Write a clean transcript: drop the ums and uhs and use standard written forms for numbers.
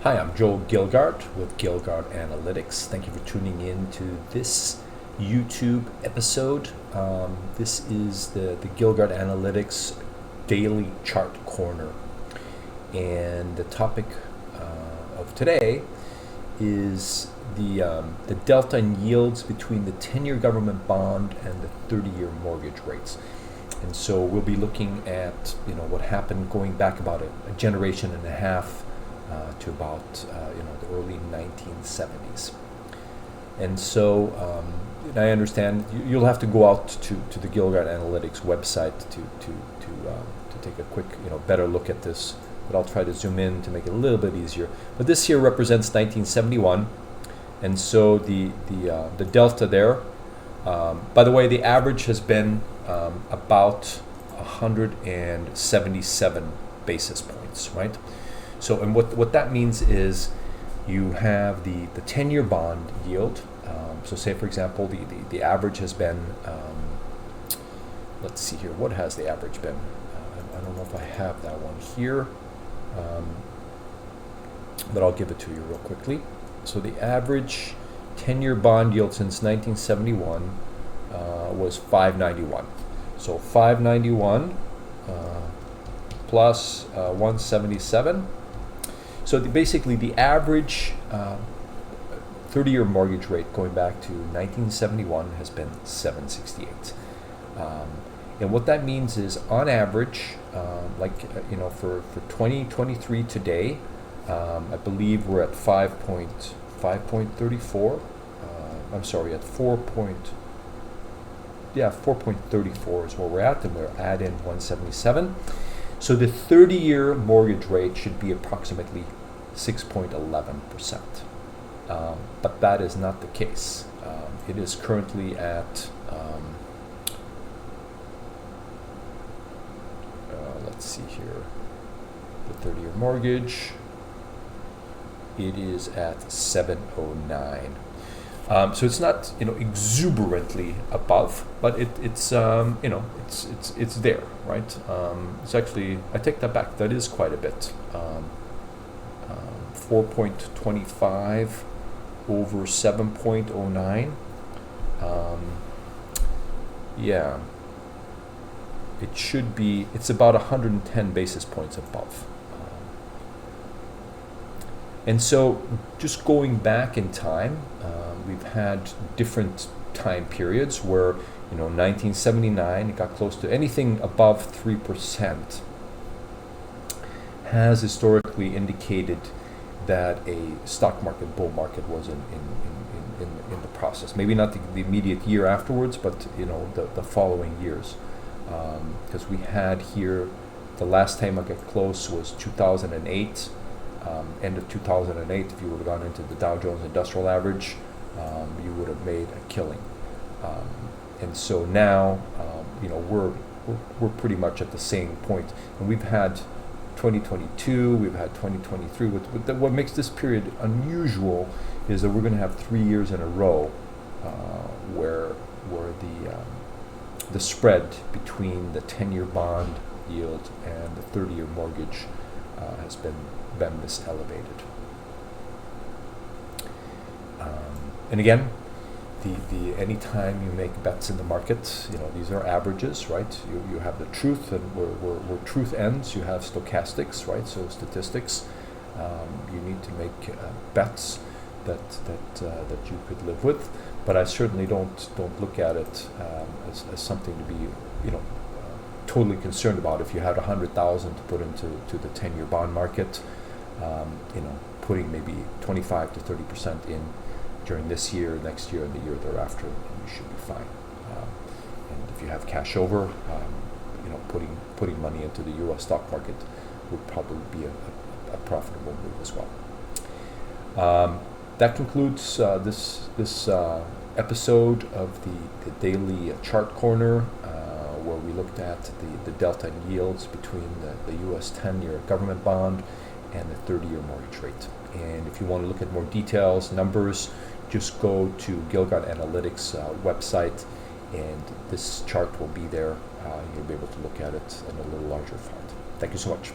Hi, I'm Joel Gilgard with Gilgard Analytics. Thank you for tuning in to this YouTube episode. This is the Gilgard Analytics Daily Chart Corner. And the topic of today is the delta in yields between the 10-year government bond and the 30-year mortgage rates. And so we'll be looking at what happened going back about a generation and a half to about the early 1970s. And so I understand you'll have to go out to the Gilgard Analytics website to take a quick better look at this, but I'll try to zoom in to make it a little bit easier. But this here represents 1971, and so the delta there. By the way, the average has been about 177 basis points, right? So, and what that means is you have the 10-year bond yield. So say, for example, the average has been, let's see here, what has the average been? I don't know if I have that one here, but I'll give it to you real quickly. So the average 10-year bond yield since 1971 was 591. So 591 plus 177. So basically the average 30-year mortgage rate going back to 1971 has been 768. And what that means is on average, for 2023 today, I believe we're at 5.34. I'm sorry, at 4.34 is where we're at, and we're add in 177. So the 30-year mortgage rate should be approximately 6.11%. But that is not the case. It is currently at, let's see here, the 30-year mortgage, it is at 709. So it's not exuberantly above, but it's there, right? It's actually, I take that back. That is quite a bit. 4.25 over 7.09. Yeah, it should be. It's about 110 basis points above. And so, just going back in time, we've had different time periods where, 1979, it got close to anything above 3%, has historically indicated that a stock market bull market was in the process. Maybe not the immediate year afterwards, but the following years, because we had here, the last time I got close was 2008. End of 2008, if you would have gone into the Dow Jones Industrial Average, you would have made a killing. And so now, we're pretty much at the same point. And we've had 2022, we've had 2023. What makes this period unusual is that we're going to have 3 years in a row where the spread between the 10-year bond yield and the 30-year mortgage has been this elevated. And again, the anytime you make bets in the market, these are averages, right? You have the truth, and where truth ends, you have stochastics, right? So statistics. You need to make bets that you could live with. But I certainly don't look at it as something to be totally concerned about. If you had 100,000 to put into the 10-year bond market, putting maybe 25 to 30% in during this year, next year, and the year thereafter, you should be fine. And if you have cash over, putting money into the U.S. stock market would probably be a profitable move as well. That concludes this episode of the daily chart corner, where we looked at the delta in yields between the U.S. 10-year government bond and the 30-year mortgage rate. And if you want to look at more details, numbers, just go to Gilgard Analytics website, and this chart will be there. You'll be able to look at it in a little larger font. Thank you so much.